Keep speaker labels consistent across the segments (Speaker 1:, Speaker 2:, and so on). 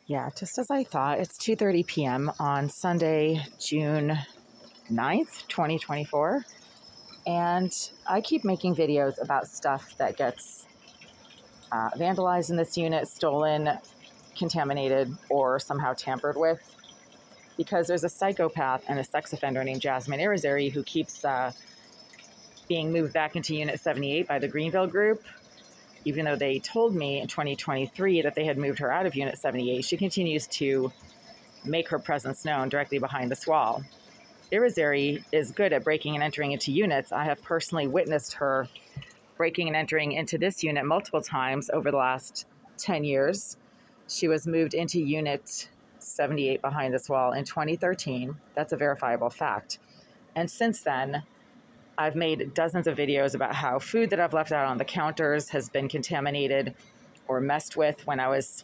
Speaker 1: Yeah, just as I thought, it's 2:30 p.m. on Sunday, June 9th, 2024. And I keep making videos about stuff that gets vandalized in this unit, stolen, contaminated, or somehow tampered with. Because there's a psychopath and a sex offender named Jasmine Irizarry who keeps being moved back into Unit 78 by the Greenville Group. Even though they told me in 2023 that they had moved her out of Unit 78, she continues to make her presence known directly behind this wall. Irizarry is good at breaking and entering into units. I have personally witnessed her breaking and entering into this unit multiple times over the last 10 years. She was moved into Unit 78 behind this wall in 2013. That's a verifiable fact. And since then, I've made dozens of videos about how food that I've left out on the counters has been contaminated or messed with when I was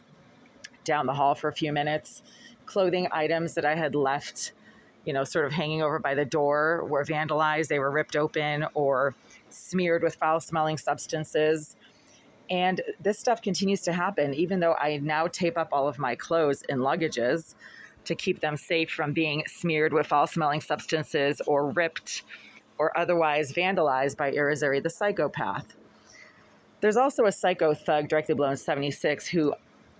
Speaker 1: down the hall for a few minutes. Clothing items that I had left, sort of hanging over by the door were vandalized. They were ripped open or smeared with foul-smelling substances. And this stuff continues to happen, even though I now tape up all of my clothes in luggages to keep them safe from being smeared with foul-smelling substances or ripped or otherwise vandalized by Irizarry the psychopath. There's also a psycho thug directly below in 76 who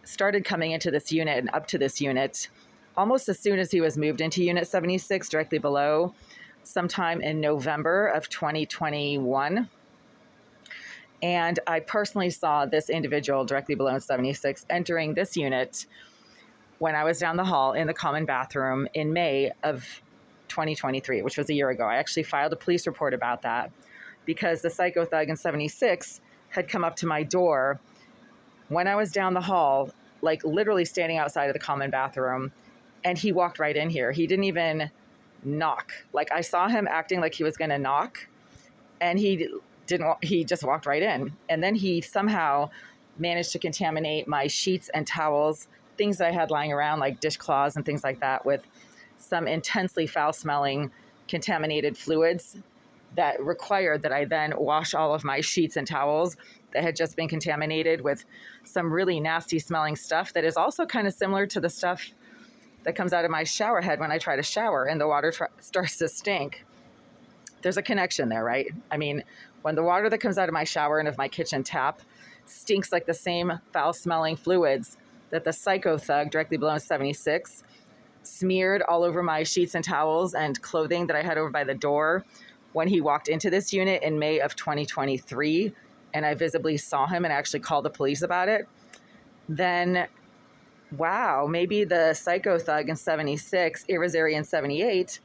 Speaker 1: started coming into this unit and up to this unit almost as soon as he was moved into Unit 76 directly below, sometime in November of 2021. And I personally saw this individual directly below in 76 entering this unit when I was down the hall in the common bathroom in May of 2023, which was a year ago. I actually filed a police report about that because the psycho thug in 76 had come up to my door when I was down the hall, like literally standing outside of the common bathroom, and he walked right in here. He didn't even knock. Like, I saw him acting like he was going to knock, and he didn't. He just walked right in. And then he somehow managed to contaminate my sheets and towels, things that I had lying around, like dishcloths and things like that, with some intensely foul-smelling contaminated fluids that required that I then wash all of my sheets and towels that had just been contaminated with some really nasty smelling stuff that is also kind of similar to the stuff that comes out of my shower head when I try to shower and the water starts to stink. There's a connection there, right? I mean, when the water that comes out of my shower and of my kitchen tap stinks like the same foul-smelling fluids that the psycho thug directly below 76 smeared all over my sheets and towels and clothing that I had over by the door when he walked into this unit in May of 2023, and I visibly saw him and actually called the police about it, then wow, maybe the psycho thug in 76, Irizarry in 78,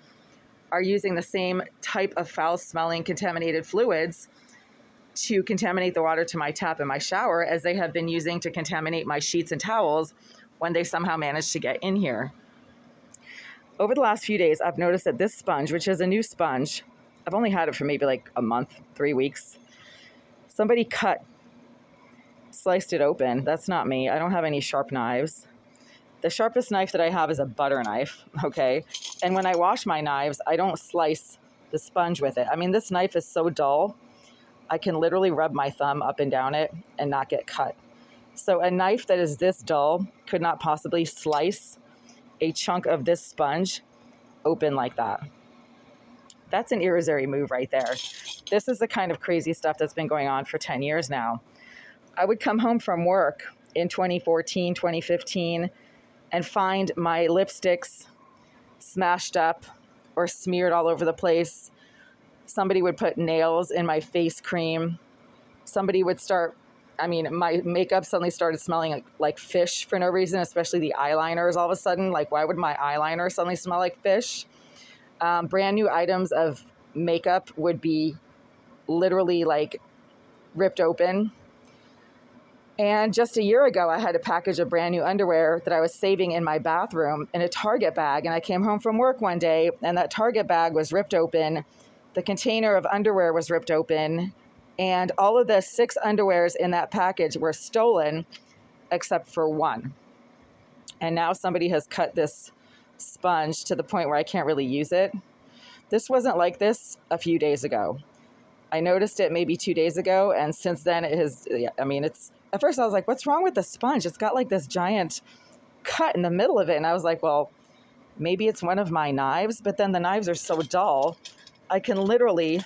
Speaker 1: are using the same type of foul-smelling contaminated fluids to contaminate the water to my tap in my shower as they have been using to contaminate my sheets and towels when they somehow managed to get in here. Over the last few days, I've noticed that this sponge, which is a new sponge, I've only had it for maybe like a month, 3 weeks. Somebody sliced it open. That's not me. I don't have any sharp knives. The sharpest knife that I have is a butter knife, okay? And when I wash my knives, I don't slice the sponge with it. I mean, this knife is so dull, I can literally rub my thumb up and down it and not get cut. So a knife that is this dull could not possibly slice a chunk of this sponge open like that. That's an Irizarry move right there. This is the kind of crazy stuff that's been going on for 10 years now. I would come home from work in 2014, 2015, and find my lipsticks smashed up or smeared all over the place. Somebody would put nails in my face cream. Somebody would my makeup suddenly started smelling like fish for no reason, especially the eyeliners all of a sudden. Like, why would my eyeliner suddenly smell like fish? Brand new items of makeup would be literally like ripped open. And just a year ago, I had a package of brand new underwear that I was saving in my bathroom in a Target bag. And I came home from work one day and that Target bag was ripped open. The container of underwear was ripped open. And all of the 6 underwears in that package were stolen except for one. And now somebody has cut this sponge to the point where I can't really use it. This wasn't like this a few days ago. I noticed it maybe 2 days ago, and since then it has, it's, at first I was like, what's wrong with the sponge? It's got like this giant cut in the middle of it. And I was like, well, maybe it's one of my knives, but then the knives are so dull. I can literally,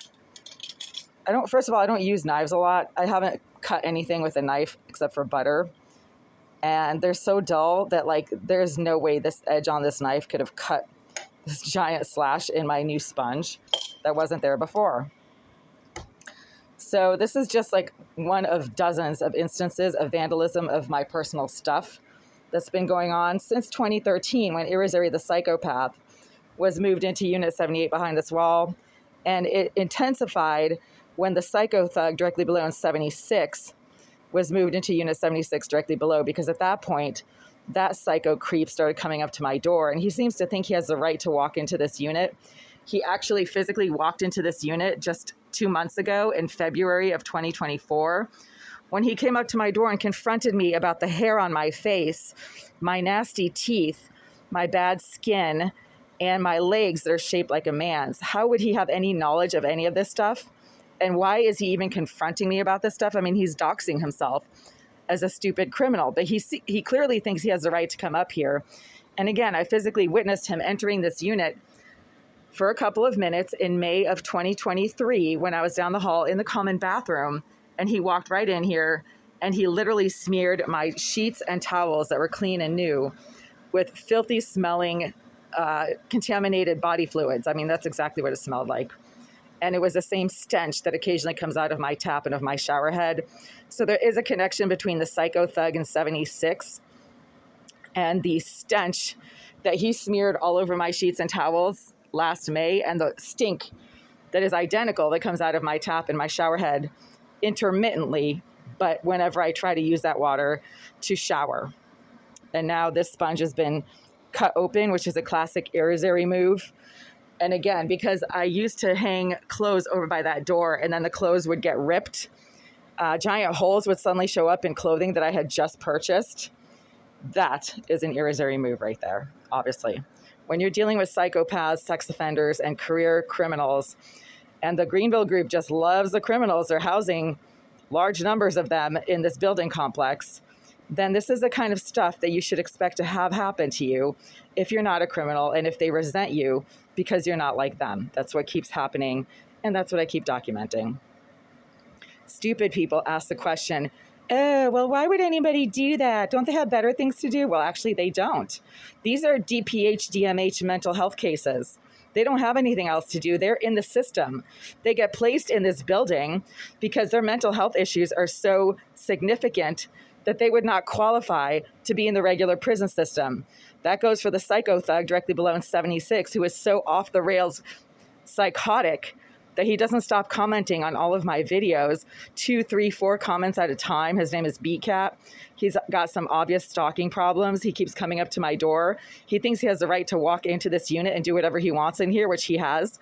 Speaker 1: first of all, I don't use knives a lot. I haven't cut anything with a knife except for butter. And they're so dull that like, there's no way this edge on this knife could have cut this giant slash in my new sponge that wasn't there before. So this is just like one of dozens of instances of vandalism of my personal stuff that's been going on since 2013 when Irizarry the psychopath was moved into Unit 78 behind this wall. And it intensified when the psycho thug directly below in 76 was moved into Unit 76 directly below, because at that point, that psycho creep started coming up to my door, and he seems to think he has the right to walk into this unit. He actually physically walked into this unit just 2 months ago in February of 2024, when he came up to my door and confronted me about the hair on my face, my nasty teeth, my bad skin, and my legs that are shaped like a man's. How would he have any knowledge of any of this stuff? And why is he even confronting me about this stuff? I mean, he's doxing himself as a stupid criminal, but he clearly thinks he has the right to come up here. And again, I physically witnessed him entering this unit for a couple of minutes in May of 2023 when I was down the hall in the common bathroom, and he walked right in here and he literally smeared my sheets and towels that were clean and new with filthy smelling, contaminated body fluids. I mean, that's exactly what it smelled like. And it was the same stench that occasionally comes out of my tap and of my shower head. So there is a connection between the psycho thug in 76 and the stench that he smeared all over my sheets and towels last May, and the stink that is identical that comes out of my tap and my shower head intermittently, but whenever I try to use that water to shower. And now this sponge has been cut open, which is a classic Irizarry move. And again, because I used to hang clothes over by that door and then the clothes would get ripped, giant holes would suddenly show up in clothing that I had just purchased. That is an Irizarry move right there, obviously. When you're dealing with psychopaths, sex offenders, and career criminals, and the Greenville group just loves the criminals, they're housing large numbers of them in this building complex, then this is the kind of stuff that you should expect to have happen to you if you're not a criminal and if they resent you because you're not like them. That's what keeps happening, and that's what I keep documenting. Stupid people ask the question, oh, well, why would anybody do that? Don't they have better things to do? Well, actually, they don't. These are DPH, DMH mental health cases. They don't have anything else to do. They're in the system. They get placed in this building because their mental health issues are so significant that they would not qualify to be in the regular prison system. That goes for the psycho thug directly below in 76, who is so off the rails psychotic that he doesn't stop commenting on all of my videos, 2, 3, 4 comments at a time. His name is Beatcat. He's got some obvious stalking problems. He keeps coming up to my door. He thinks he has the right to walk into this unit and do whatever he wants in here, which he has.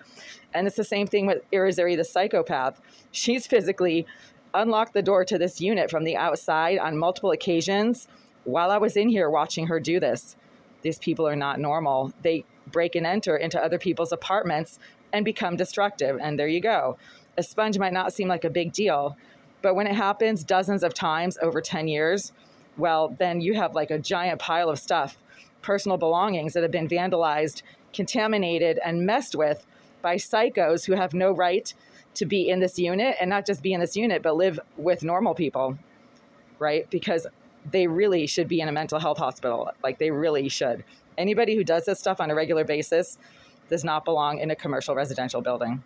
Speaker 1: And it's the same thing with Irizarry the psychopath. She's physically unlocked the door to this unit from the outside on multiple occasions while I was in here watching her do this. These people are not normal. They break and enter into other people's apartments and become destructive. And there you go. A sponge might not seem like a big deal, but when it happens dozens of times over 10 years, well, then you have like a giant pile of stuff, personal belongings that have been vandalized, contaminated, and messed with by psychos who have no right to be in this unit, and not just be in this unit, but live with normal people, right? Because they really should be in a mental health hospital. Like, they really should. Anybody who does this stuff on a regular basis does not belong in a commercial residential building.